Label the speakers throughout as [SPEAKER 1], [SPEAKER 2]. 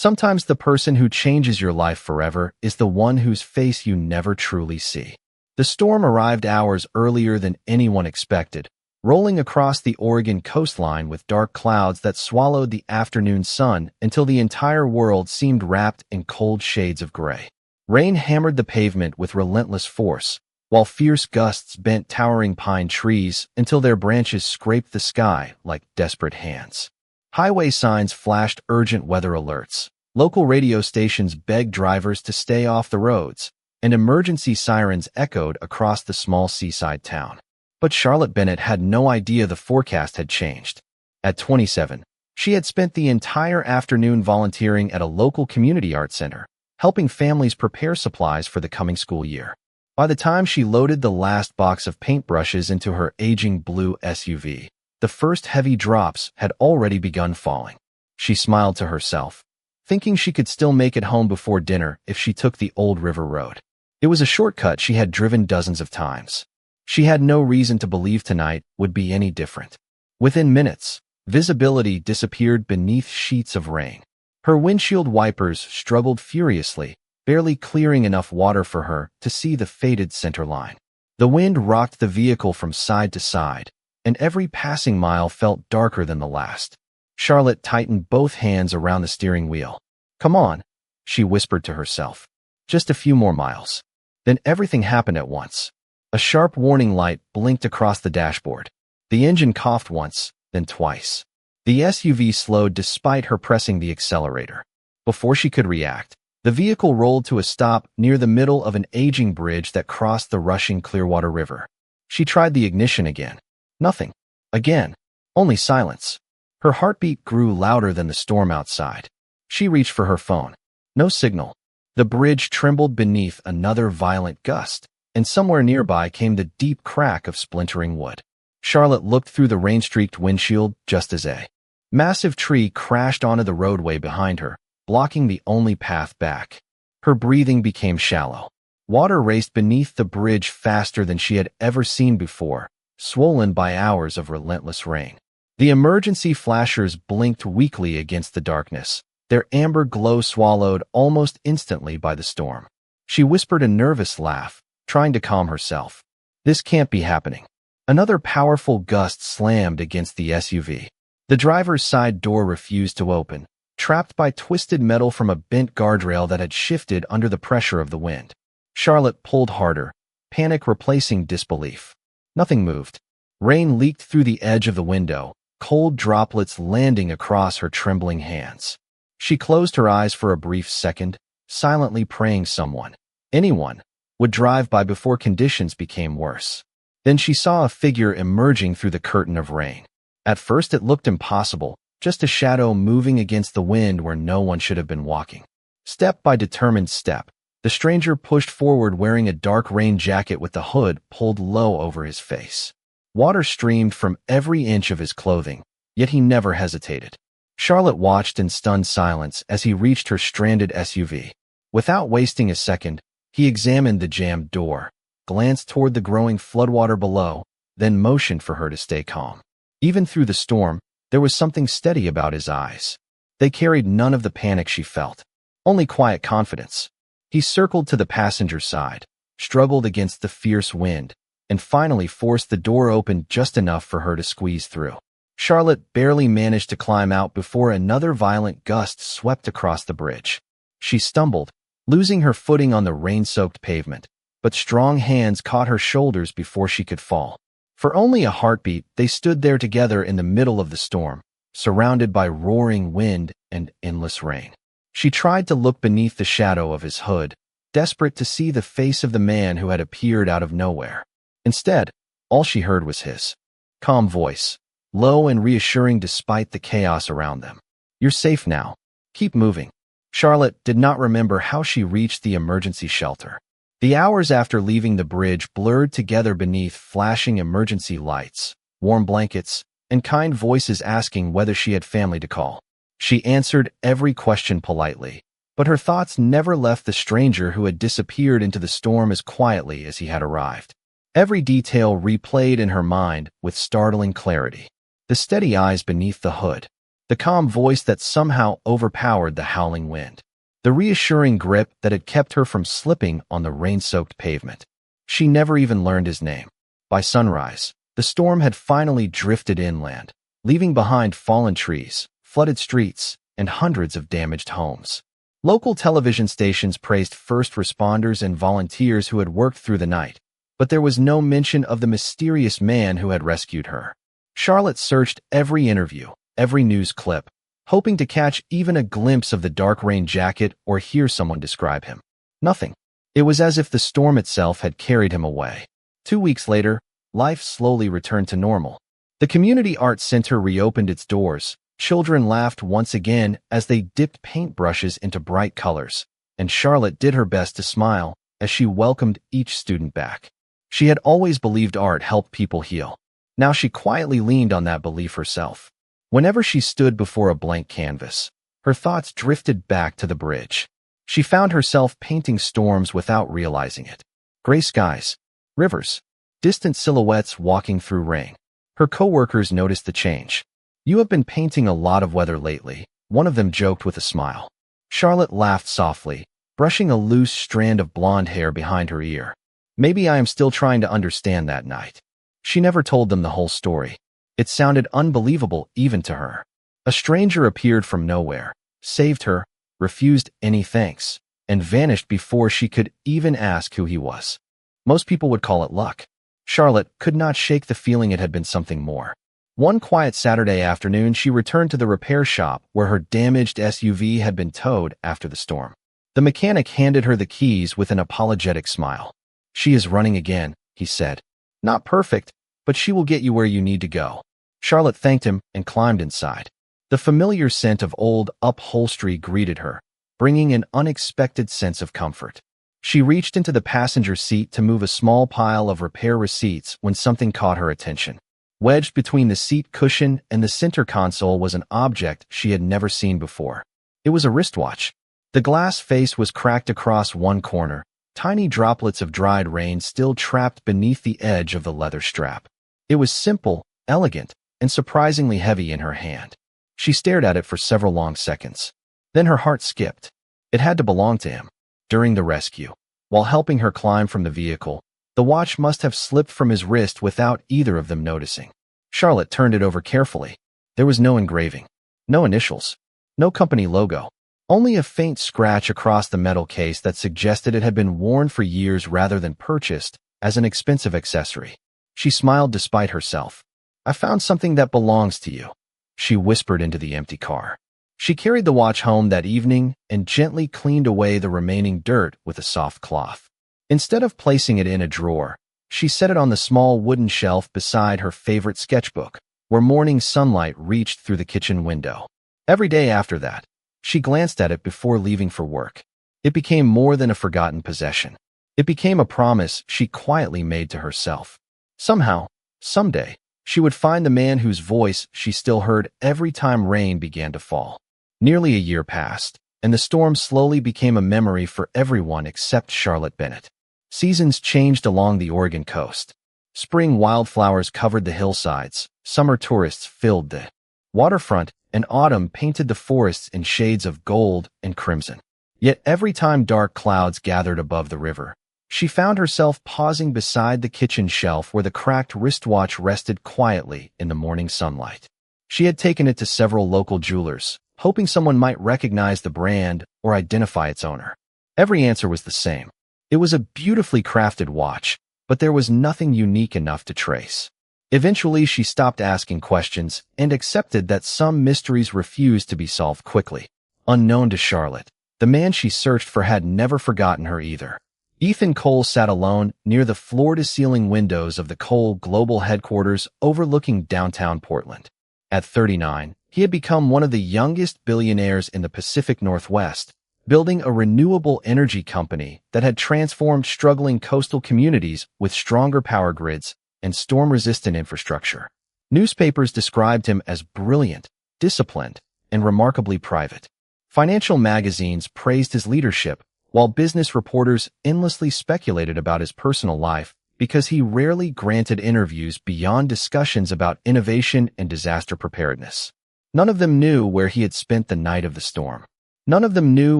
[SPEAKER 1] Sometimes the person who changes your life forever is the one whose face you never truly see. The storm arrived hours earlier than anyone expected, rolling across the Oregon coastline with dark clouds that swallowed the afternoon sun until the entire world seemed wrapped in cold shades of gray. Rain hammered the pavement with relentless force, while fierce gusts bent towering pine trees until their branches scraped the sky like desperate hands. Highway signs flashed urgent weather alerts. Local radio stations begged drivers to stay off the roads, and emergency sirens echoed across the small seaside town. But Charlotte Bennett had no idea the forecast had changed. At 27, she had spent the entire afternoon volunteering at a local community art center, helping families prepare supplies for the coming school year. By the time she loaded the last box of paintbrushes into her aging blue SUV, the first heavy drops had already begun falling. She smiled to herself, thinking she could still make it home before dinner if she took the old river road. It was a shortcut she had driven dozens of times. She had no reason to believe tonight would be any different. Within minutes, visibility disappeared beneath sheets of rain. Her windshield wipers struggled furiously, barely clearing enough water for her to see the faded center line. The wind rocked the vehicle from side to side, and every passing mile felt darker than the last. Charlotte tightened both hands around the steering wheel. "Come on," she whispered to herself. "Just a few more miles." Then everything happened at once. A sharp warning light blinked across the dashboard. The engine coughed once, then twice. The SUV slowed despite her pressing the accelerator. Before she could react, the vehicle rolled to a stop near the middle of an aging bridge that crossed the rushing Clearwater River. She tried the ignition again. Nothing. Again. Only silence. Her heartbeat grew louder than the storm outside. She reached for her phone. No signal. The bridge trembled beneath another violent gust, and somewhere nearby came the deep crack of splintering wood. Charlotte looked through the rain-streaked windshield just as a massive tree crashed onto the roadway behind her, blocking the only path back. Her breathing became shallow. Water raced beneath the bridge faster than she had ever seen before, swollen by hours of relentless rain. The emergency flashers blinked weakly against the darkness, their amber glow swallowed almost instantly by the storm. She whispered a nervous laugh, trying to calm herself. This can't be happening. Another powerful gust slammed against the SUV. The driver's side door refused to open, trapped by twisted metal from a bent guardrail that had shifted under the pressure of the wind. Charlotte pulled harder, panic replacing disbelief. Nothing moved. Rain leaked through the edge of the window, cold droplets landing across her trembling hands. She closed her eyes for a brief second, silently praying someone, anyone, would drive by before conditions became worse. Then she saw a figure emerging through the curtain of rain. At first it looked impossible, just a shadow moving against the wind where no one should have been walking. Step by determined step, the stranger pushed forward wearing a dark rain jacket with the hood pulled low over his face. Water streamed from every inch of his clothing, yet he never hesitated. Charlotte watched in stunned silence as he reached her stranded SUV. Without wasting a second, he examined the jammed door, glanced toward the growing floodwater below, then motioned for her to stay calm. Even through the storm, there was something steady about his eyes. They carried none of the panic she felt, only quiet confidence. He circled to the passenger side, struggled against the fierce wind, and finally forced the door open just enough for her to squeeze through. Charlotte barely managed to climb out before another violent gust swept across the bridge. She stumbled, losing her footing on the rain-soaked pavement, but strong hands caught her shoulders before she could fall. For only a heartbeat, they stood there together in the middle of the storm, surrounded by roaring wind and endless rain. She tried to look beneath the shadow of his hood, desperate to see the face of the man who had appeared out of nowhere. Instead, all she heard was his calm voice, low and reassuring despite the chaos around them. "You're safe now. Keep moving." Charlotte did not remember how she reached the emergency shelter. The hours after leaving the bridge blurred together beneath flashing emergency lights, warm blankets, and kind voices asking whether she had family to call. She answered every question politely, but her thoughts never left the stranger who had disappeared into the storm as quietly as he had arrived. Every detail replayed in her mind with startling clarity. The steady eyes beneath the hood, the calm voice that somehow overpowered the howling wind, the reassuring grip that had kept her from slipping on the rain-soaked pavement. She never even learned his name. By sunrise, the storm had finally drifted inland, leaving behind fallen trees, flooded streets, and hundreds of damaged homes. Local television stations praised first responders and volunteers who had worked through the night, but there was no mention of the mysterious man who had rescued her. Charlotte searched every interview, every news clip, hoping to catch even a glimpse of the dark rain jacket or hear someone describe him. Nothing. It was as if the storm itself had carried him away. 2 weeks later, life slowly returned to normal. The community art center reopened its doors. Children laughed once again as they dipped paintbrushes into bright colors, and Charlotte did her best to smile as she welcomed each student back. She had always believed art helped people heal. Now she quietly leaned on that belief herself. Whenever she stood before a blank canvas, her thoughts drifted back to the bridge. She found herself painting storms without realizing it. Gray skies, rivers, distant silhouettes walking through rain. Her coworkers noticed the change. "You have been painting a lot of weather lately," one of them joked with a smile. Charlotte laughed softly, brushing a loose strand of blonde hair behind her ear. "Maybe I am still trying to understand that night." She never told them the whole story. It sounded unbelievable even to her. A stranger appeared from nowhere, saved her, refused any thanks, and vanished before she could even ask who he was. Most people would call it luck. Charlotte could not shake the feeling it had been something more. One quiet Saturday afternoon, she returned to the repair shop where her damaged SUV had been towed after the storm. The mechanic handed her the keys with an apologetic smile. "She is running again," he said. "Not perfect, but she will get you where you need to go." Charlotte thanked him and climbed inside. The familiar scent of old upholstery greeted her, bringing an unexpected sense of comfort. She reached into the passenger seat to move a small pile of repair receipts when something caught her attention. Wedged between the seat cushion and the center console was an object she had never seen before. It was a wristwatch. The glass face was cracked across one corner, tiny droplets of dried rain still trapped beneath the edge of the leather strap. It was simple, elegant, and surprisingly heavy in her hand. She stared at it for several long seconds. Then her heart skipped. It had to belong to him. During the rescue, while helping her climb from the vehicle, the watch must have slipped from his wrist without either of them noticing. Charlotte turned it over carefully. There was no engraving, no initials, no company logo, only a faint scratch across the metal case that suggested it had been worn for years rather than purchased as an expensive accessory. She smiled despite herself. "I found something that belongs to you," she whispered into the empty car. She carried the watch home that evening and gently cleaned away the remaining dirt with a soft cloth. Instead of placing it in a drawer, she set it on the small wooden shelf beside her favorite sketchbook, where morning sunlight reached through the kitchen window. Every day after that, she glanced at it before leaving for work. It became more than a forgotten possession. It became a promise she quietly made to herself. Somehow, someday, she would find the man whose voice she still heard every time rain began to fall. Nearly a year passed, and the storm slowly became a memory for everyone except Charlotte Bennett. Seasons changed along the Oregon coast. Spring wildflowers covered the hillsides, summer tourists filled the waterfront, and autumn painted the forests in shades of gold and crimson. Yet every time dark clouds gathered above the river, she found herself pausing beside the kitchen shelf where the cracked wristwatch rested quietly in the morning sunlight. She had taken it to several local jewelers, hoping someone might recognize the brand or identify its owner. Every answer was the same. It was a beautifully crafted watch, but there was nothing unique enough to trace. Eventually, she stopped asking questions and accepted that some mysteries refused to be solved quickly. Unknown to Charlotte, the man she searched for had never forgotten her either. Ethan Cole sat alone near the floor-to-ceiling windows of the Cole Global headquarters overlooking downtown Portland. At 39, he had become one of the youngest billionaires in the Pacific Northwest, building a renewable energy company that had transformed struggling coastal communities with stronger power grids and storm-resistant infrastructure. Newspapers described him as brilliant, disciplined, and remarkably private. Financial magazines praised his leadership, while business reporters endlessly speculated about his personal life because he rarely granted interviews beyond discussions about innovation and disaster preparedness. None of them knew where he had spent the night of the storm. None of them knew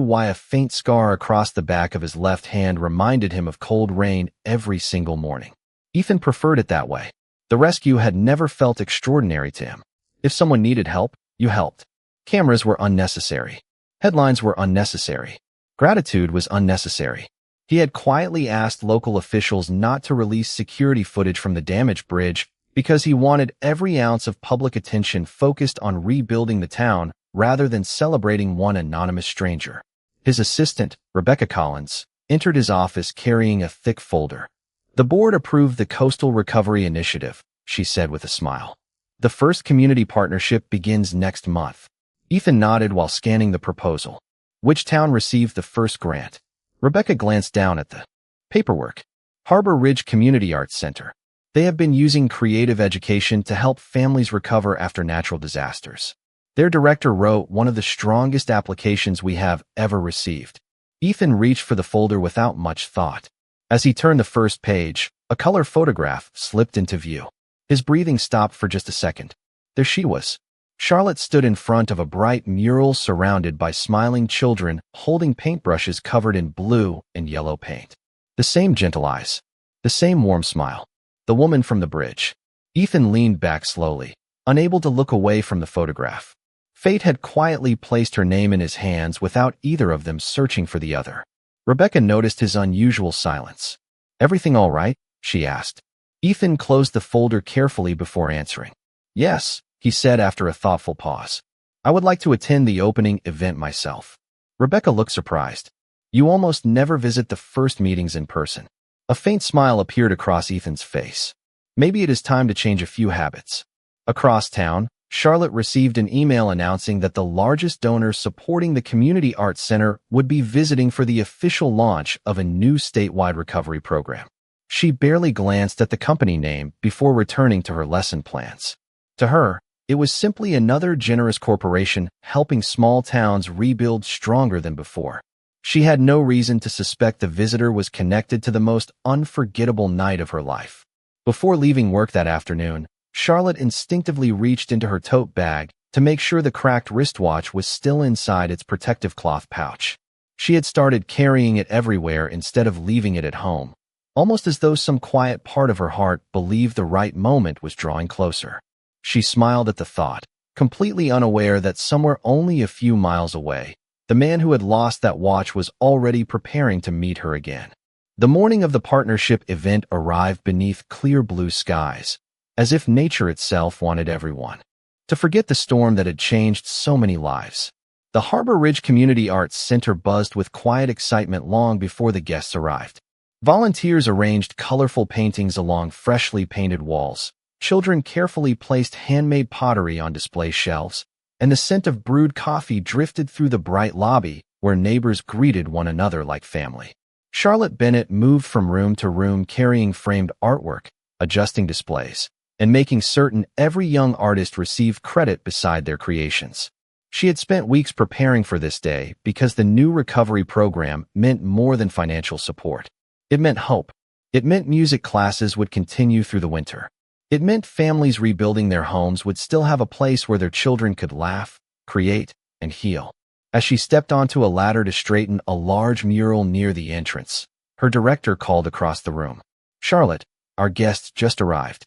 [SPEAKER 1] why a faint scar across the back of his left hand reminded him of cold rain every single morning. Ethan preferred it that way. The rescue had never felt extraordinary to him. If someone needed help, you helped. Cameras were unnecessary. Headlines were unnecessary. Gratitude was unnecessary. He had quietly asked local officials not to release security footage from the damaged bridge because he wanted every ounce of public attention focused on rebuilding the town rather than celebrating one anonymous stranger. His assistant, Rebecca Collins, entered his office carrying a thick folder. "The board approved the Coastal Recovery Initiative," she said with a smile. "The first community partnership begins next month." Ethan nodded while scanning the proposal. "Which town received the first grant?" Rebecca glanced down at the paperwork. "Harbor Ridge Community Arts Center. They have been using creative education to help families recover after natural disasters. Their director wrote one of the strongest applications we have ever received." Ethan reached for the folder without much thought. As he turned the first page, a color photograph slipped into view. His breathing stopped for just a second. There she was. Charlotte stood in front of a bright mural surrounded by smiling children holding paintbrushes covered in blue and yellow paint. The same gentle eyes. The same warm smile. The woman from the bridge. Ethan leaned back slowly, unable to look away from the photograph. Fate had quietly placed her name in his hands without either of them searching for the other. Rebecca noticed his unusual silence. "Everything all right?" she asked. Ethan closed the folder carefully before answering. "Yes," he said after a thoughtful pause. "I would like to attend the opening event myself." Rebecca looked surprised. "You almost never visit the first meetings in person." A faint smile appeared across Ethan's face. "Maybe it is time to change a few habits." Across town, Charlotte received an email announcing that the largest donor supporting the Community Arts Center would be visiting for the official launch of a new statewide recovery program. She barely glanced at the company name before returning to her lesson plans. To her, it was simply another generous corporation helping small towns rebuild stronger than before. She had no reason to suspect the visitor was connected to the most unforgettable night of her life. Before leaving work that afternoon, Charlotte instinctively reached into her tote bag to make sure the cracked wristwatch was still inside its protective cloth pouch. She had started carrying it everywhere instead of leaving it at home, almost as though some quiet part of her heart believed the right moment was drawing closer. She smiled at the thought, completely unaware that somewhere only a few miles away, the man who had lost that watch was already preparing to meet her again. The morning of the partnership event arrived beneath clear blue skies, as if nature itself wanted everyone to forget the storm that had changed so many lives. The Harbor Ridge Community Arts Center buzzed with quiet excitement long before the guests arrived. Volunteers arranged colorful paintings along freshly painted walls. Children carefully placed handmade pottery on display shelves, and the scent of brewed coffee drifted through the bright lobby where neighbors greeted one another like family. Charlotte Bennett moved from room to room carrying framed artwork, adjusting displays, and making certain every young artist received credit beside their creations. She had spent weeks preparing for this day because the new recovery program meant more than financial support. It meant hope. It meant music classes would continue through the winter. It meant families rebuilding their homes would still have a place where their children could laugh, create, and heal. As she stepped onto a ladder to straighten a large mural near the entrance, her director called across the room. "Charlotte, our guests just arrived."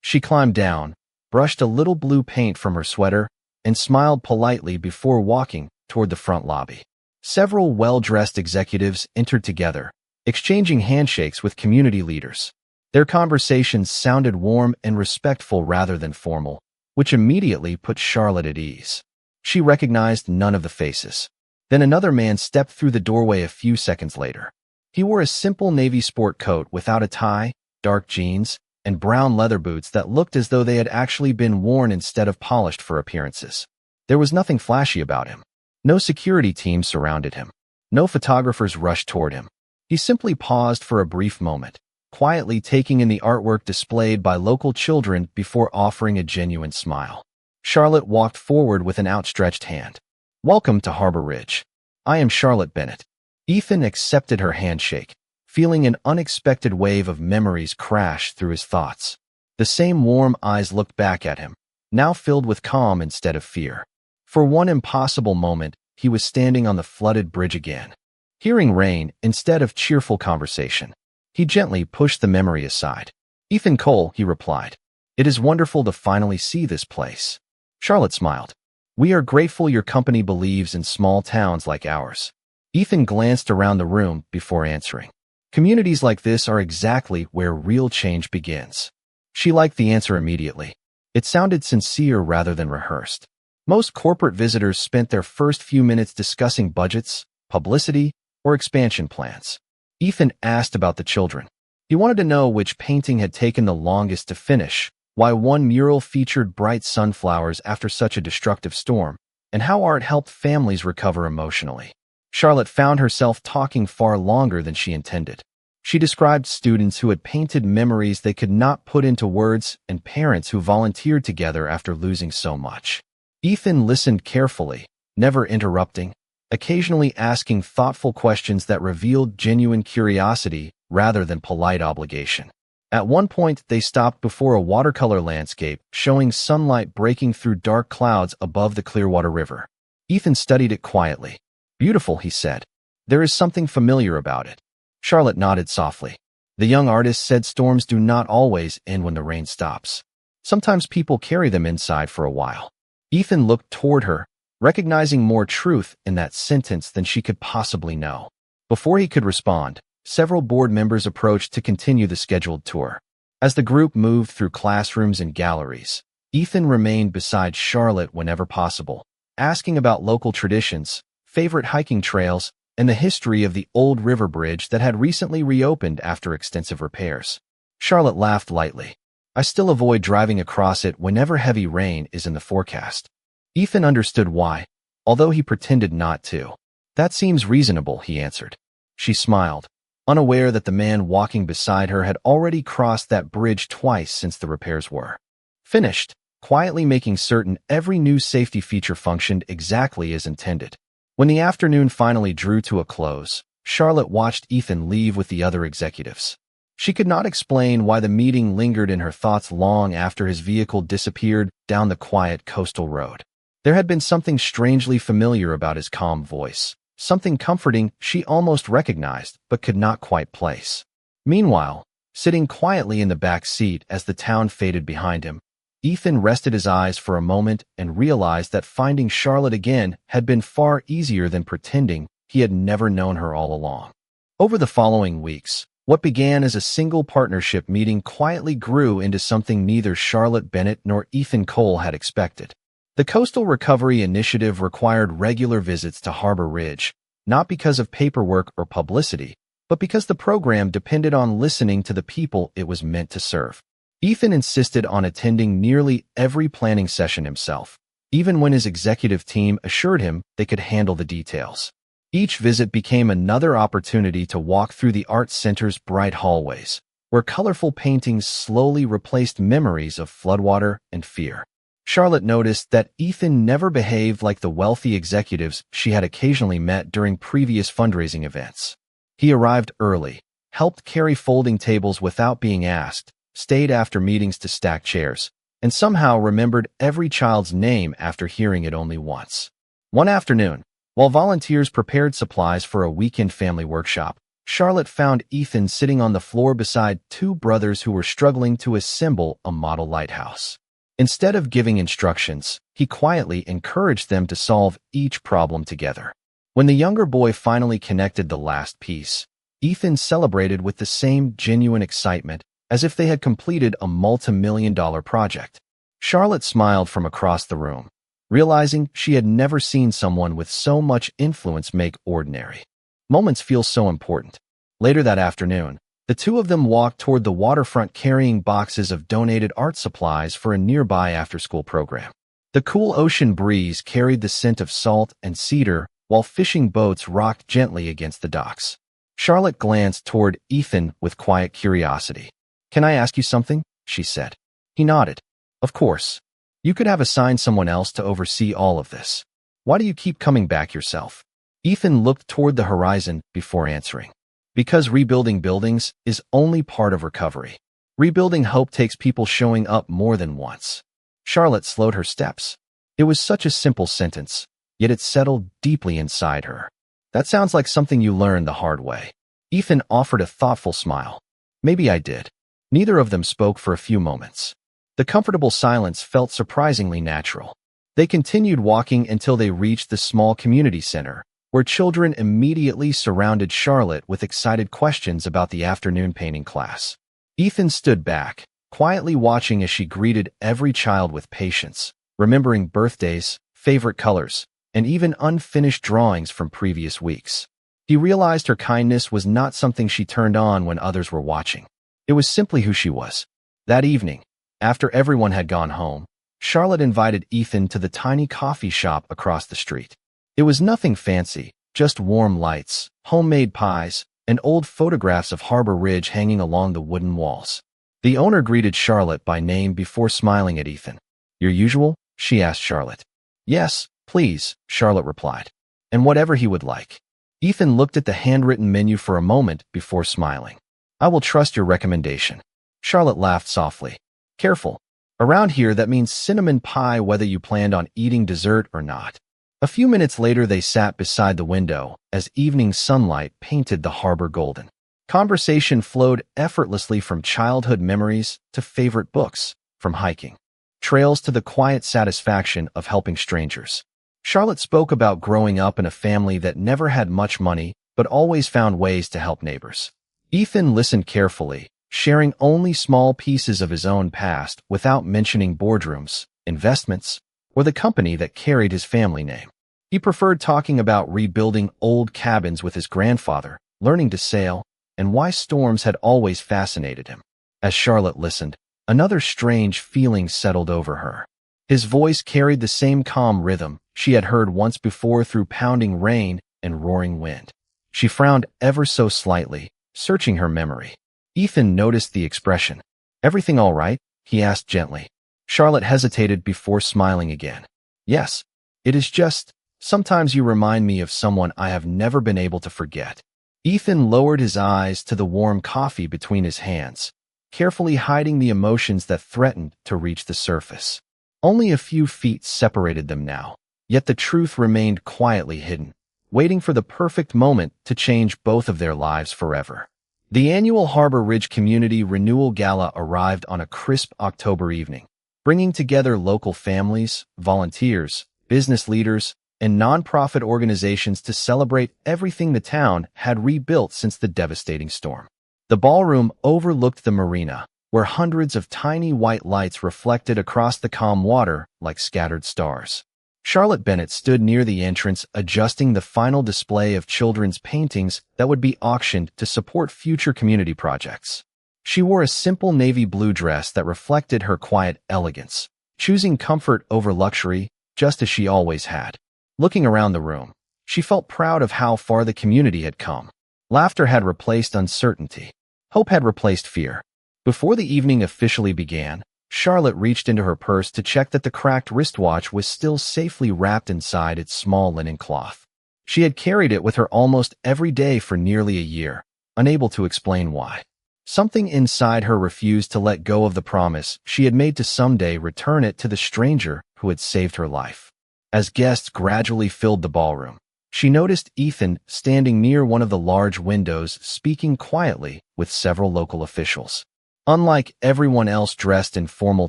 [SPEAKER 1] She climbed down, brushed a little blue paint from her sweater, and smiled politely before walking toward the front lobby. Several well-dressed executives entered together, exchanging handshakes with community leaders. Their conversations sounded warm and respectful rather than formal, which immediately put Charlotte at ease. She recognized none of the faces. Then another man stepped through the doorway a few seconds later. He wore a simple navy sport coat without a tie, dark jeans, and brown leather boots that looked as though they had actually been worn instead of polished for appearances. There was nothing flashy about him. No security team surrounded him. No photographers rushed toward him. He simply paused for a brief moment, quietly taking in the artwork displayed by local children before offering a genuine smile. Charlotte walked forward with an outstretched hand. "Welcome to Harbor Ridge. I am Charlotte Bennett." Ethan accepted her handshake, feeling an unexpected wave of memories crash through his thoughts. The same warm eyes looked back at him, now filled with calm instead of fear. For one impossible moment, he was standing on the flooded bridge again. Hearing rain instead of cheerful conversation, he gently pushed the memory aside. "Ethan Cole," he replied. "It is wonderful to finally see this place." Charlotte smiled. "We are grateful your company believes in small towns like ours." Ethan glanced around the room before answering. "Communities like this are exactly where real change begins." She liked the answer immediately. It sounded sincere rather than rehearsed. Most corporate visitors spent their first few minutes discussing budgets, publicity, or expansion plans. Ethan asked about the children. He wanted to know which painting had taken the longest to finish, why one mural featured bright sunflowers after such a destructive storm, and how art helped families recover emotionally. Charlotte found herself talking far longer than she intended. She described students who had painted memories they could not put into words and parents who volunteered together after losing so much. Ethan listened carefully, never interrupting, occasionally asking thoughtful questions that revealed genuine curiosity rather than polite obligation. At one point, they stopped before a watercolor landscape showing sunlight breaking through dark clouds above the Clearwater River. Ethan studied it quietly. "Beautiful," he said. "There is something familiar about it." Charlotte nodded softly. The young artist said storms do not always end when the rain stops. Sometimes people carry them inside for a while. Ethan looked toward her, recognizing more truth in that sentence than she could possibly know. Before he could respond, several board members approached to continue the scheduled tour. As the group moved through classrooms and galleries, Ethan remained beside Charlotte whenever possible, asking about local traditions, favorite hiking trails, and the history of the old river bridge that had recently reopened after extensive repairs. Charlotte laughed lightly. "I still avoid driving across it whenever heavy rain is in the forecast." Ethan understood why, although he pretended not to. "That seems reasonable," he answered. She smiled, unaware that the man walking beside her had already crossed that bridge twice since the repairs were finished, quietly making certain every new safety feature functioned exactly as intended. When the afternoon finally drew to a close, Charlotte watched Ethan leave with the other executives. She could not explain why the meeting lingered in her thoughts long after his vehicle disappeared down the quiet coastal road. There had been something strangely familiar about his calm voice, something comforting she almost recognized but could not quite place. Meanwhile, sitting quietly in the back seat as the town faded behind him, Ethan rested his eyes for a moment and realized that finding Charlotte again had been far easier than pretending he had never known her all along. Over the following weeks, what began as a single partnership meeting quietly grew into something neither Charlotte Bennett nor Ethan Cole had expected. The Coastal Recovery Initiative required regular visits to Harbor Ridge, not because of paperwork or publicity, but because the program depended on listening to the people it was meant to serve. Ethan insisted on attending nearly every planning session himself, even when his executive team assured him they could handle the details. Each visit became another opportunity to walk through the Art Center's bright hallways, where colorful paintings slowly replaced memories of floodwater and fear. Charlotte noticed that Ethan never behaved like the wealthy executives she had occasionally met during previous fundraising events. He arrived early, helped carry folding tables without being asked, stayed after meetings to stack chairs, and somehow remembered every child's name after hearing it only once. One afternoon, while volunteers prepared supplies for a weekend family workshop, Charlotte found Ethan sitting on the floor beside two brothers who were struggling to assemble a model lighthouse. Instead of giving instructions, he quietly encouraged them to solve each problem together. When the younger boy finally connected the last piece, Ethan celebrated with the same genuine excitement as if they had completed a multi-million-dollar project. Charlotte smiled from across the room, realizing she had never seen someone with so much influence make ordinary moments feel so important. Later that afternoon, the two of them walked toward the waterfront carrying boxes of donated art supplies for a nearby after-school program. The cool ocean breeze carried the scent of salt and cedar while fishing boats rocked gently against the docks. Charlotte glanced toward Ethan with quiet curiosity. "Can I ask you something?" she said. He nodded. "Of course. You could have assigned someone else to oversee all of this. Why do you keep coming back yourself?" Ethan looked toward the horizon before answering. "Because rebuilding buildings is only part of recovery. Rebuilding hope takes people showing up more than once." Charlotte slowed her steps. It was such a simple sentence, yet it settled deeply inside her. That sounds like something you learned the hard way. Ethan offered a thoughtful smile. Maybe I did. Neither of them spoke for a few moments. The comfortable silence felt surprisingly natural. They continued walking until they reached the small community center, where children immediately surrounded Charlotte with excited questions about the afternoon painting class. Ethan stood back, quietly watching as she greeted every child with patience, remembering birthdays, favorite colors, and even unfinished drawings from previous weeks. He realized her kindness was not something she turned on when others were watching. It was simply who she was. That evening, after everyone had gone home, Charlotte invited Ethan to the tiny coffee shop across the street. It was nothing fancy, just warm lights, homemade pies, and old photographs of Harbor Ridge hanging along the wooden walls. The owner greeted Charlotte by name before smiling at Ethan. "Your usual?" she asked Charlotte. "Yes, please," Charlotte replied. "And whatever he would like." Ethan looked at the handwritten menu for a moment before smiling. "I will trust your recommendation." Charlotte laughed softly. "Careful. Around here, that means cinnamon pie whether you planned on eating dessert or not." A few minutes later, they sat beside the window as evening sunlight painted the harbor golden. Conversation flowed effortlessly from childhood memories to favorite books, from hiking trails to the quiet satisfaction of helping strangers. Charlotte spoke about growing up in a family that never had much money but always found ways to help neighbors. Ethan listened carefully, sharing only small pieces of his own past without mentioning boardrooms, investments, or the company that carried his family name. He preferred talking about rebuilding old cabins with his grandfather, learning to sail, and why storms had always fascinated him. As Charlotte listened, another strange feeling settled over her. His voice carried the same calm rhythm she had heard once before through pounding rain and roaring wind. She frowned ever so slightly, searching her memory. Ethan noticed the expression. "Everything all right?" he asked gently. Charlotte hesitated before smiling again. "Yes. It is just, sometimes you remind me of someone I have never been able to forget." Ethan lowered his eyes to the warm coffee between his hands, carefully hiding the emotions that threatened to reach the surface. Only a few feet separated them now, yet the truth remained quietly hidden, waiting for the perfect moment to change both of their lives forever. The annual Harbor Ridge Community Renewal Gala arrived on a crisp October evening, bringing together local families, volunteers, business leaders, and nonprofit organizations to celebrate everything the town had rebuilt since the devastating storm. The ballroom overlooked the marina, where hundreds of tiny white lights reflected across the calm water like scattered stars. Charlotte Bennett stood near the entrance adjusting the final display of children's paintings that would be auctioned to support future community projects. She wore a simple navy blue dress that reflected her quiet elegance, choosing comfort over luxury, just as she always had. Looking around the room, she felt proud of how far the community had come. Laughter had replaced uncertainty. Hope had replaced fear. Before the evening officially began, Charlotte reached into her purse to check that the cracked wristwatch was still safely wrapped inside its small linen cloth. She had carried it with her almost every day for nearly a year, unable to explain why. Something inside her refused to let go of the promise she had made to someday return it to the stranger who had saved her life. As guests gradually filled the ballroom, she noticed Ethan standing near one of the large windows speaking quietly with several local officials. Unlike everyone else dressed in formal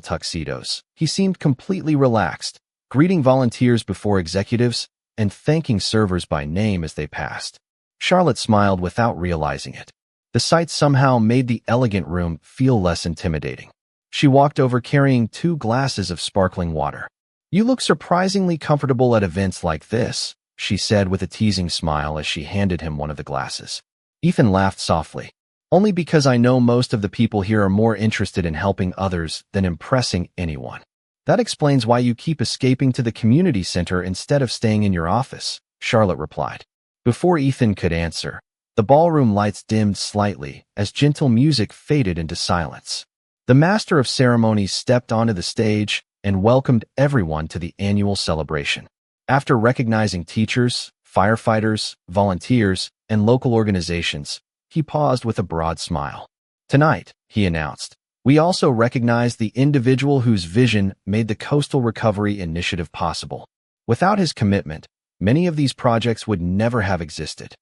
[SPEAKER 1] tuxedos, he seemed completely relaxed, greeting volunteers before executives and thanking servers by name as they passed. Charlotte smiled without realizing it. The sight somehow made the elegant room feel less intimidating. She walked over carrying 2 glasses of sparkling water. "You look surprisingly comfortable at events like this," she said with a teasing smile as she handed him one of the glasses. Ethan laughed softly. "Only because I know most of the people here are more interested in helping others than impressing anyone." "That explains why you keep escaping to the community center instead of staying in your office," Charlotte replied. Before Ethan could answer, the ballroom lights dimmed slightly as gentle music faded into silence. The master of ceremonies stepped onto the stage and welcomed everyone to the annual celebration. After recognizing teachers, firefighters, volunteers, and local organizations, he paused with a broad smile. "Tonight," he announced, We also recognize the individual whose vision made the Coastal Recovery Initiative possible. Without his commitment, many of these projects would never have existed.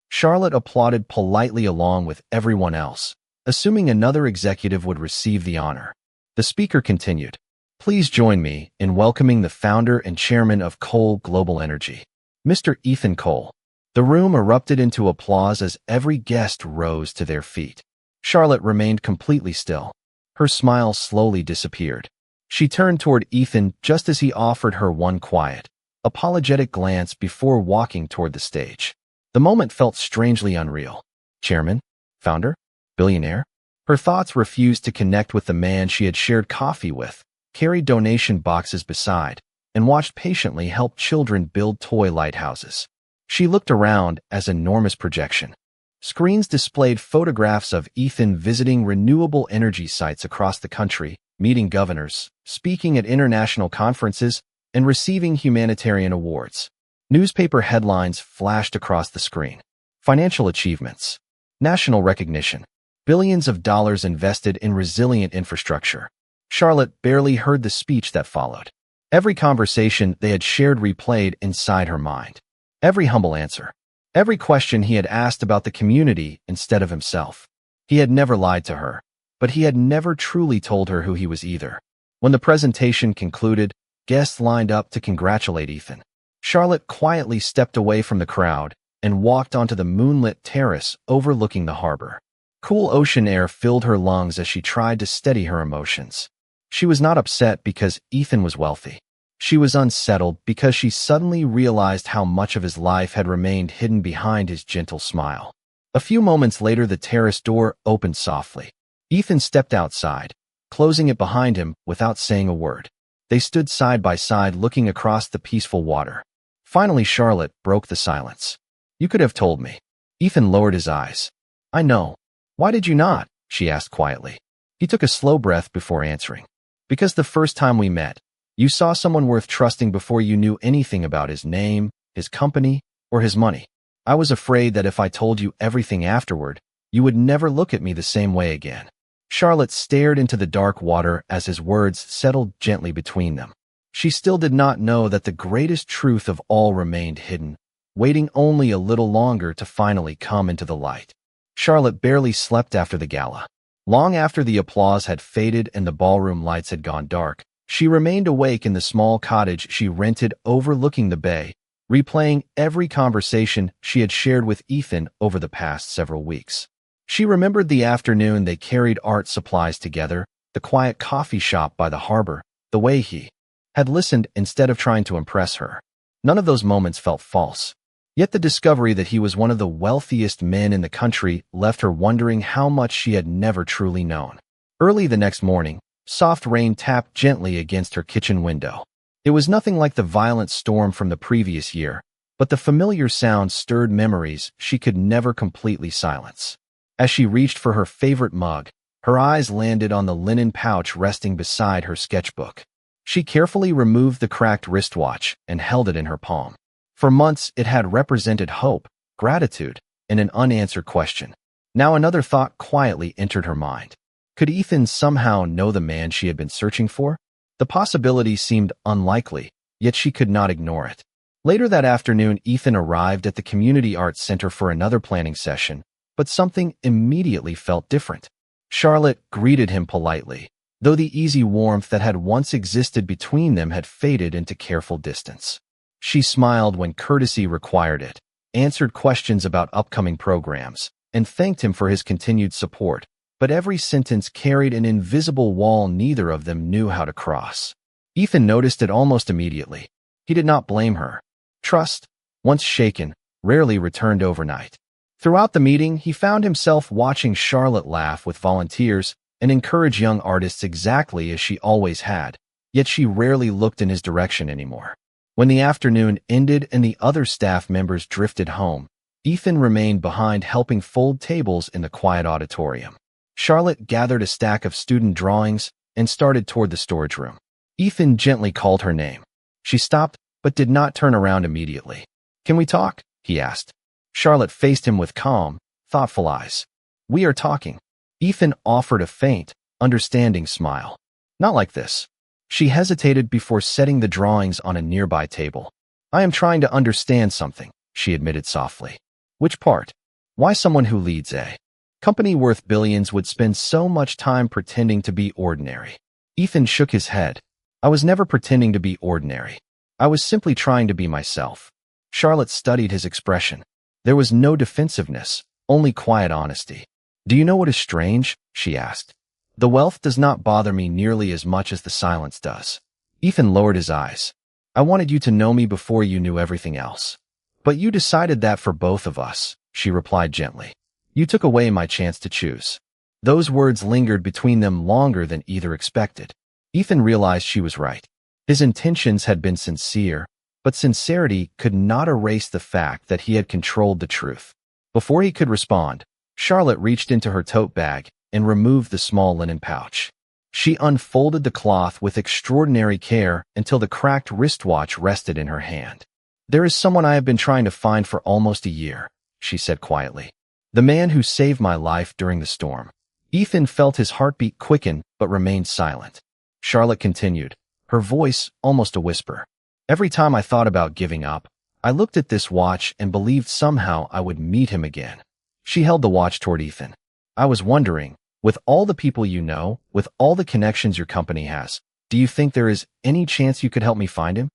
[SPEAKER 1] Charlotte applauded politely along with everyone else, assuming another executive would receive the honor. The speaker continued, "Please join me in welcoming the founder and chairman of Cole Global Energy, Mr. Ethan Cole." The room erupted into applause as every guest rose to their feet. Charlotte remained completely still. Her smile slowly disappeared. She turned toward Ethan just as he offered her one quiet, apologetic glance before walking toward the stage. The moment felt strangely unreal. Chairman? Founder? Billionaire? Her thoughts refused to connect with the man she had shared coffee with, carried donation boxes beside, and watched patiently help children build toy lighthouses. She looked around as an enormous projection. Screens displayed photographs of Ethan visiting renewable energy sites across the country, meeting governors, speaking at international conferences, and receiving humanitarian awards. Newspaper headlines flashed across the screen. Financial achievements. National recognition. Billions of dollars invested in resilient infrastructure. Charlotte barely heard the speech that followed. Every conversation they had shared replayed inside her mind. Every humble answer. Every question he had asked about the community instead of himself. He had never lied to her, but he had never truly told her who he was either. When the presentation concluded, guests lined up to congratulate Ethan. Charlotte quietly stepped away from the crowd and walked onto the moonlit terrace overlooking the harbor. Cool ocean air filled her lungs as she tried to steady her emotions. She was not upset because Ethan was wealthy. She was unsettled because she suddenly realized how much of his life had remained hidden behind his gentle smile. A few moments later, the terrace door opened softly. Ethan stepped outside, closing it behind him without saying a word. They stood side by side looking across the peaceful water. Finally, Charlotte broke the silence. "You could have told me." Ethan lowered his eyes. "I know. Why did you not?" she asked quietly. He took a slow breath before answering. "Because the first time we met, you saw someone worth trusting before you knew anything about his name, his company, or his money. I was afraid that if I told you everything afterward, you would never look at me the same way again." Charlotte stared into the dark water as his words settled gently between them. She still did not know that the greatest truth of all remained hidden, waiting only a little longer to finally come into the light. Charlotte barely slept after the gala. Long after the applause had faded and the ballroom lights had gone dark, she remained awake in the small cottage she rented overlooking the bay, replaying every conversation she had shared with Ethan over the past several weeks. She remembered the afternoon they carried art supplies together, the quiet coffee shop by the harbor, the way he had listened instead of trying to impress her. None of those moments felt false. Yet the discovery that he was one of the wealthiest men in the country left her wondering how much she had never truly known. Early the next morning, soft rain tapped gently against her kitchen window. It was nothing like the violent storm from the previous year, but the familiar sound stirred memories she could never completely silence. As she reached for her favorite mug, her eyes landed on the linen pouch resting beside her sketchbook. She carefully removed the cracked wristwatch and held it in her palm. For months, it had represented hope, gratitude, and an unanswered question. Now another thought quietly entered her mind. Could Ethan somehow know the man she had been searching for? The possibility seemed unlikely, yet she could not ignore it. Later that afternoon, Ethan arrived at the Community Arts Center for another planning session, but something immediately felt different. Charlotte greeted him politely, though the easy warmth that had once existed between them had faded into careful distance. She smiled when courtesy required it, answered questions about upcoming programs, and thanked him for his continued support. But every sentence carried an invisible wall neither of them knew how to cross. Ethan noticed it almost immediately. He did not blame her. Trust, once shaken, rarely returned overnight. Throughout the meeting, he found himself watching Charlotte laugh with volunteers and encourage young artists exactly as she always had, yet she rarely looked in his direction anymore. When the afternoon ended and the other staff members drifted home, Ethan remained behind helping fold tables in the quiet auditorium. Charlotte gathered a stack of student drawings and started toward the storage room. Ethan gently called her name. She stopped, but did not turn around immediately. "Can we talk?" he asked. Charlotte faced him with calm, thoughtful eyes. "We are talking." Ethan offered a faint, understanding smile. Not like this. She hesitated before setting the drawings on a nearby table. I am trying to understand something, she admitted softly. Which part? Why someone who leads a company worth billions would spend so much time pretending to be ordinary? Ethan shook his head. I was never pretending to be ordinary. I was simply trying to be myself. Charlotte studied his expression. There was no defensiveness, only quiet honesty. Do you know what is strange? She asked. The wealth does not bother me nearly as much as the silence does. Ethan lowered his eyes. I wanted you to know me before you knew everything else. But you decided that for both of us, she replied gently. You took away my chance to choose. Those words lingered between them longer than either expected. Ethan realized she was right. His intentions had been sincere, but sincerity could not erase the fact that he had controlled the truth. Before he could respond, Charlotte reached into her tote bag and removed the small linen pouch. She unfolded the cloth with extraordinary care until the cracked wristwatch rested in her hand. There is someone I have been trying to find for almost a year, she said quietly. The man who saved my life during the storm. Ethan felt his heartbeat quicken but remained silent. Charlotte continued, her voice almost a whisper. Every time I thought about giving up, I looked at this watch and believed somehow I would meet him again. She held the watch toward Ethan. I was wondering, with all the people you know, with all the connections your company has, do you think there is any chance you could help me find him?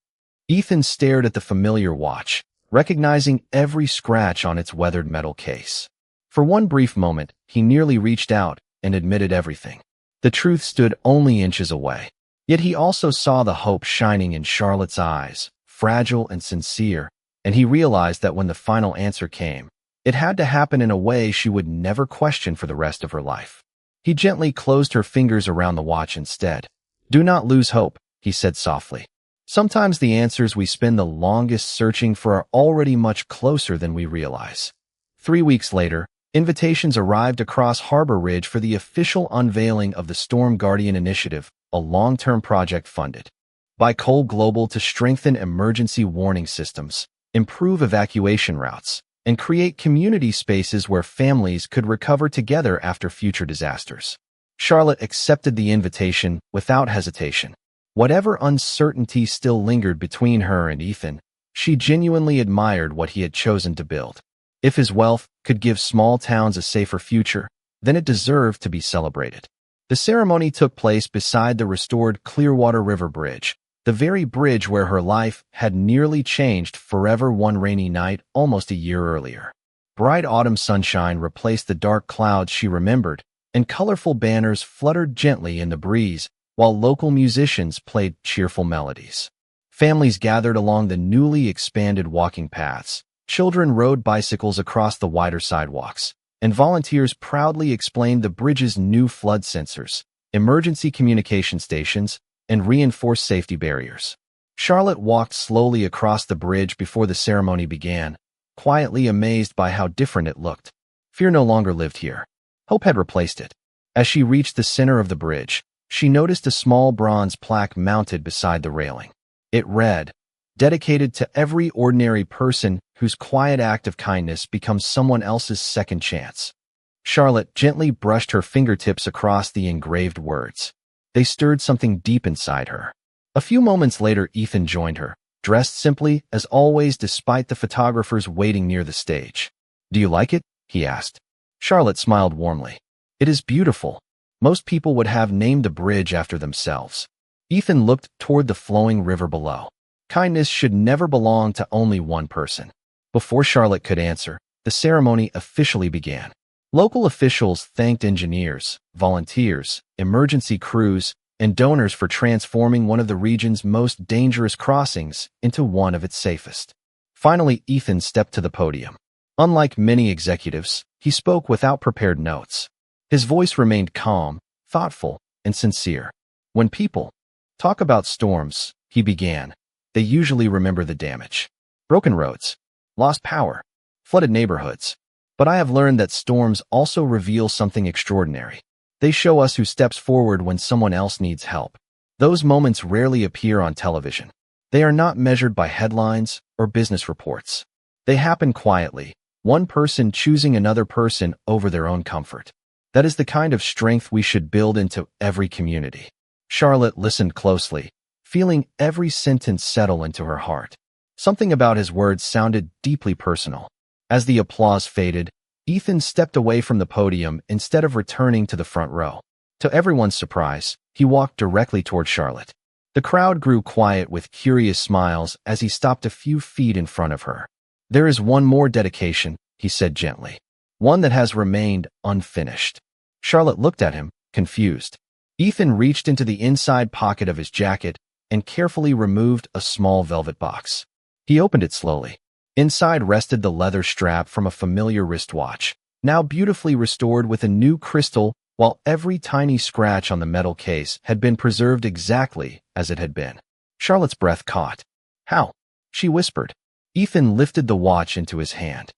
[SPEAKER 1] Ethan stared at the familiar watch, recognizing every scratch on its weathered metal case. For one brief moment, he nearly reached out and admitted everything. The truth stood only inches away. Yet he also saw the hope shining in Charlotte's eyes, fragile and sincere, and he realized that when the final answer came, it had to happen in a way she would never question for the rest of her life. He gently closed her fingers around the watch instead. Do not lose hope, he said softly. Sometimes the answers we spend the longest searching for are already much closer than we realize. 3 weeks later, invitations arrived across Harbor Ridge for the official unveiling of the Storm Guardian Initiative, a long-term project funded by Coal Global to strengthen emergency warning systems, improve evacuation routes, and create community spaces where families could recover together after future disasters. Charlotte accepted the invitation without hesitation. Whatever uncertainty still lingered between her and Ethan, she genuinely admired what he had chosen to build. If his wealth could give small towns a safer future, then it deserved to be celebrated. The ceremony took place beside the restored Clearwater River Bridge, the very bridge where her life had nearly changed forever one rainy night almost a year earlier. Bright autumn sunshine replaced the dark clouds she remembered, and colorful banners fluttered gently in the breeze while local musicians played cheerful melodies. Families gathered along the newly expanded walking paths. Children rode bicycles across the wider sidewalks, and volunteers proudly explained the bridge's new flood sensors, emergency communication stations, and reinforced safety barriers. Charlotte walked slowly across the bridge before the ceremony began, quietly amazed by how different it looked. Fear no longer lived here. Hope had replaced it. As she reached the center of the bridge, she noticed a small bronze plaque mounted beside the railing. It read, dedicated to every ordinary person whose quiet act of kindness becomes someone else's second chance. Charlotte gently brushed her fingertips across the engraved words. They stirred something deep inside her. A few moments later, Ethan joined her, dressed simply as always despite the photographers waiting near the stage. Do you like it? He asked. Charlotte smiled warmly. It is beautiful. Most people would have named the bridge after themselves. Ethan looked toward the flowing river below. Kindness should never belong to only one person. Before Charlotte could answer, the ceremony officially began. Local officials thanked engineers, volunteers, emergency crews, and donors for transforming one of the region's most dangerous crossings into one of its safest. Finally, Ethan stepped to the podium. Unlike many executives, he spoke without prepared notes. His voice remained calm, thoughtful, and sincere. When people talk about storms, he began, they usually remember the damage. Broken roads, lost power, flooded neighborhoods. But I have learned that storms also reveal something extraordinary. They show us who steps forward when someone else needs help. Those moments rarely appear on television. They are not measured by headlines or business reports. They happen quietly, one person choosing another person over their own comfort. That is the kind of strength we should build into every community. Charlotte listened closely, feeling every sentence settle into her heart. Something about his words sounded deeply personal. As the applause faded, Ethan stepped away from the podium instead of returning to the front row. To everyone's surprise, he walked directly toward Charlotte. The crowd grew quiet with curious smiles as he stopped a few feet in front of her. "There is one more dedication," he said gently. "One that has remained unfinished." Charlotte looked at him, confused. Ethan reached into the inside pocket of his jacket and carefully removed a small velvet box. He opened it slowly. Inside rested the leather strap from a familiar wristwatch, now beautifully restored with a new crystal, while every tiny scratch on the metal case had been preserved exactly as it had been. Charlotte's breath caught. "How?" she whispered. Ethan lifted the watch into his hand.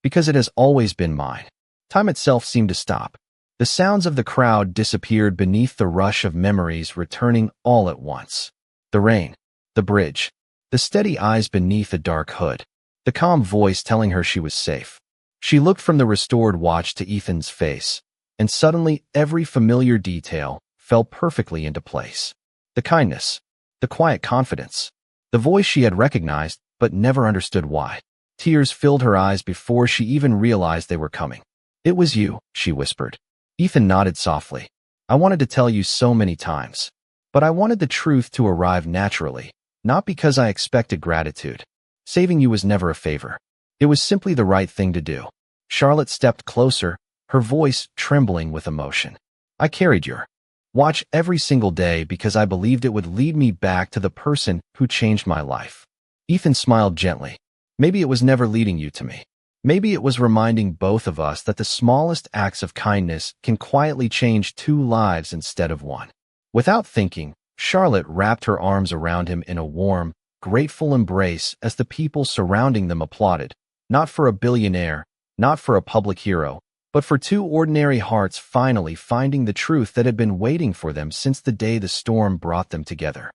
[SPEAKER 1] "Because it has always been mine." Time itself seemed to stop. The sounds of the crowd disappeared beneath the rush of memories returning all at once. The rain, the bridge, the steady eyes beneath the dark hood, the calm voice telling her she was safe. She looked from the restored watch to Ethan's face, and suddenly every familiar detail fell perfectly into place. The kindness, the quiet confidence, the voice she had recognized but never understood why. Tears filled her eyes before she even realized they were coming. "It was you," she whispered. Ethan nodded softly. "I wanted to tell you so many times, but I wanted the truth to arrive naturally, not because I expected gratitude. Saving you was never a favor. It was simply the right thing to do." Charlotte stepped closer, her voice trembling with emotion. "I carried your watch every single day because I believed it would lead me back to the person who changed my life." Ethan smiled gently. "Maybe it was never leading you to me. Maybe it was reminding both of us that the smallest acts of kindness can quietly change two lives instead of one." Without thinking, Charlotte wrapped her arms around him in a warm, grateful embrace as the people surrounding them applauded, not for a billionaire, not for a public hero, but for two ordinary hearts finally finding the truth that had been waiting for them since the day the storm brought them together.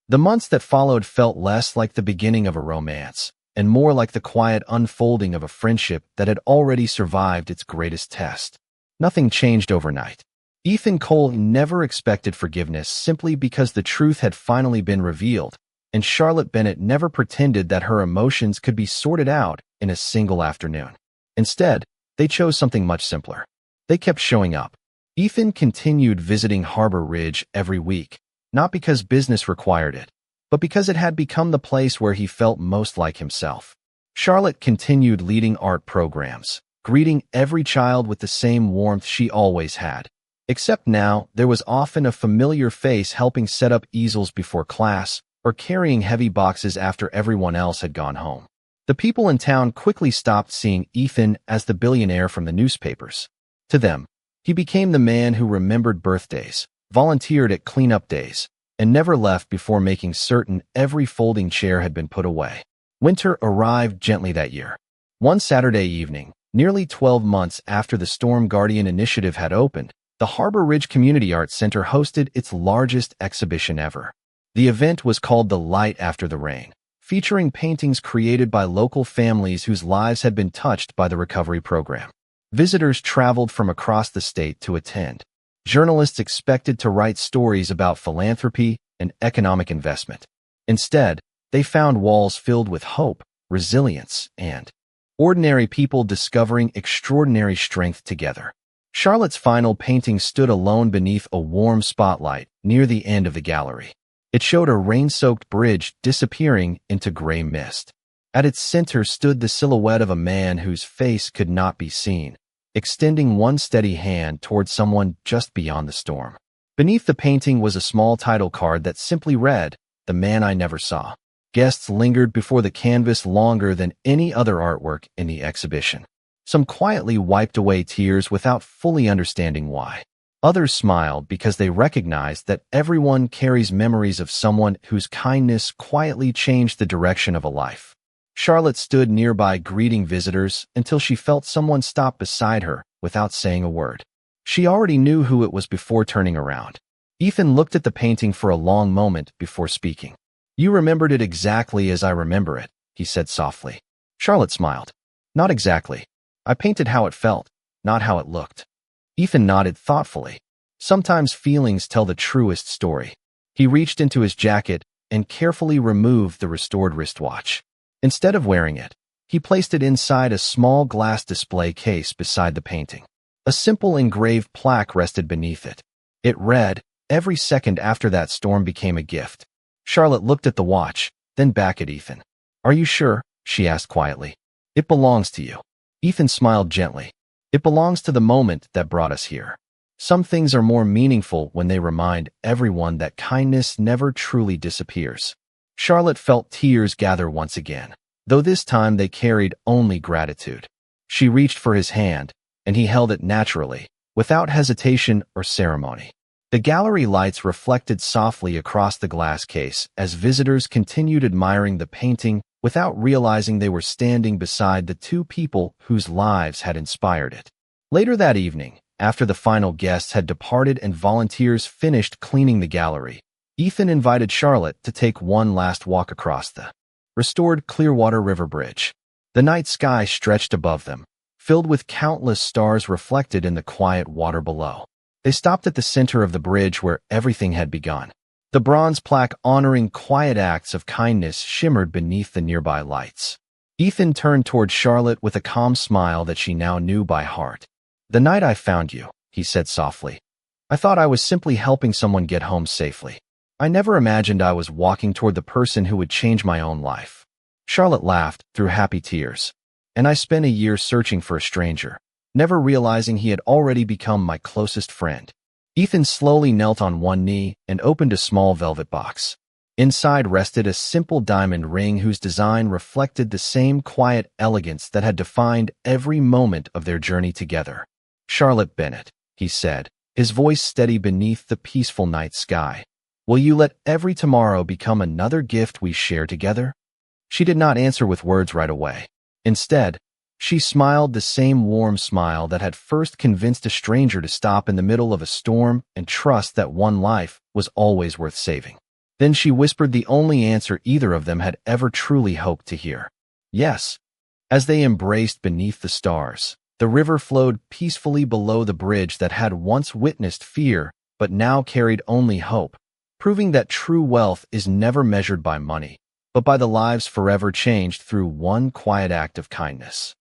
[SPEAKER 1] The months that followed felt less like the beginning of a romance, and more like the quiet unfolding of a friendship that had already survived its greatest test. Nothing changed overnight. Ethan Cole never expected forgiveness simply because the truth had finally been revealed, and Charlotte Bennett never pretended that her emotions could be sorted out in a single afternoon. Instead, they chose something much simpler. They kept showing up. Ethan continued visiting Harbor Ridge every week, not because business required it, but because it had become the place where he felt most like himself. Charlotte continued leading art programs, greeting every child with the same warmth she always had. Except now, there was often a familiar face helping set up easels before class or carrying heavy boxes after everyone else had gone home. The people in town quickly stopped seeing Ethan as the billionaire from the newspapers. To them, he became the man who remembered birthdays, volunteered at cleanup days, and never left before making certain every folding chair had been put away. Winter arrived gently that year. One Saturday evening, nearly 12 months after the Storm Guardian initiative had opened, the Harbor Ridge Community Arts Center hosted its largest exhibition ever. The event was called The Light After the Rain, featuring paintings created by local families whose lives had been touched by the recovery program. Visitors traveled from across the state to attend. Journalists expected to write stories about philanthropy and economic investment. Instead, they found walls filled with hope, resilience, and ordinary people discovering extraordinary strength together. Charlotte's final painting stood alone beneath a warm spotlight near the end of the gallery. It showed a rain-soaked bridge disappearing into gray mist. At its center stood the silhouette of a man whose face could not be seen, extending one steady hand toward someone just beyond the storm. Beneath the painting was a small title card that simply read, "The Man I Never Saw." Guests lingered before the canvas longer than any other artwork in the exhibition. Some quietly wiped away tears without fully understanding why. Others smiled because they recognized that everyone carries memories of someone whose kindness quietly changed the direction of a life. Charlotte stood nearby greeting visitors until she felt someone stop beside her without saying a word. She already knew who it was before turning around. Ethan looked at the painting for a long moment before speaking. "You remembered it exactly as I remember it," he said softly. Charlotte smiled. "Not exactly. I painted how it felt, not how it looked." Ethan nodded thoughtfully. Sometimes feelings tell the truest story. He reached into his jacket and carefully removed the restored wristwatch. Instead of wearing it, he placed it inside a small glass display case beside the painting. A simple engraved plaque rested beneath it. It read, "Every second after that storm became a gift." Charlotte looked at the watch, then back at Ethan. "Are you sure?" she asked quietly. "It belongs to you." Ethan smiled gently. "It belongs to the moment that brought us here." Some things are more meaningful when they remind everyone that kindness never truly disappears. Charlotte felt tears gather once again, though this time they carried only gratitude. She reached for his hand, and he held it naturally, without hesitation or ceremony. The gallery lights reflected softly across the glass case as visitors continued admiring the painting without realizing they were standing beside the two people whose lives had inspired it. Later that evening, after the final guests had departed and volunteers finished cleaning the gallery, Ethan invited Charlotte to take one last walk across the restored Clearwater River Bridge. The night sky stretched above them, filled with countless stars reflected in the quiet water below. They stopped at the center of the bridge where everything had begun. The bronze plaque honoring quiet acts of kindness shimmered beneath the nearby lights. Ethan turned toward Charlotte with a calm smile that she now knew by heart. "The night I found you," he said softly, "I thought I was simply helping someone get home safely. I never imagined I was walking toward the person who would change my own life." Charlotte laughed through happy tears. "And I spent a year searching for a stranger, never realizing he had already become my closest friend." Ethan slowly knelt on one knee and opened a small velvet box. Inside rested a simple diamond ring whose design reflected the same quiet elegance that had defined every moment of their journey together. "Charlotte Bennett," he said, his voice steady beneath the peaceful night sky, "will you let every tomorrow become another gift we share together?" She did not answer with words right away. Instead, she smiled the same warm smile that had first convinced a stranger to stop in the middle of a storm and trust that one life was always worth saving. Then she whispered the only answer either of them had ever truly hoped to hear. "Yes." As they embraced beneath the stars, the river flowed peacefully below the bridge that had once witnessed fear but now carried only hope, proving that true wealth is never measured by money, but by the lives forever changed through one quiet act of kindness.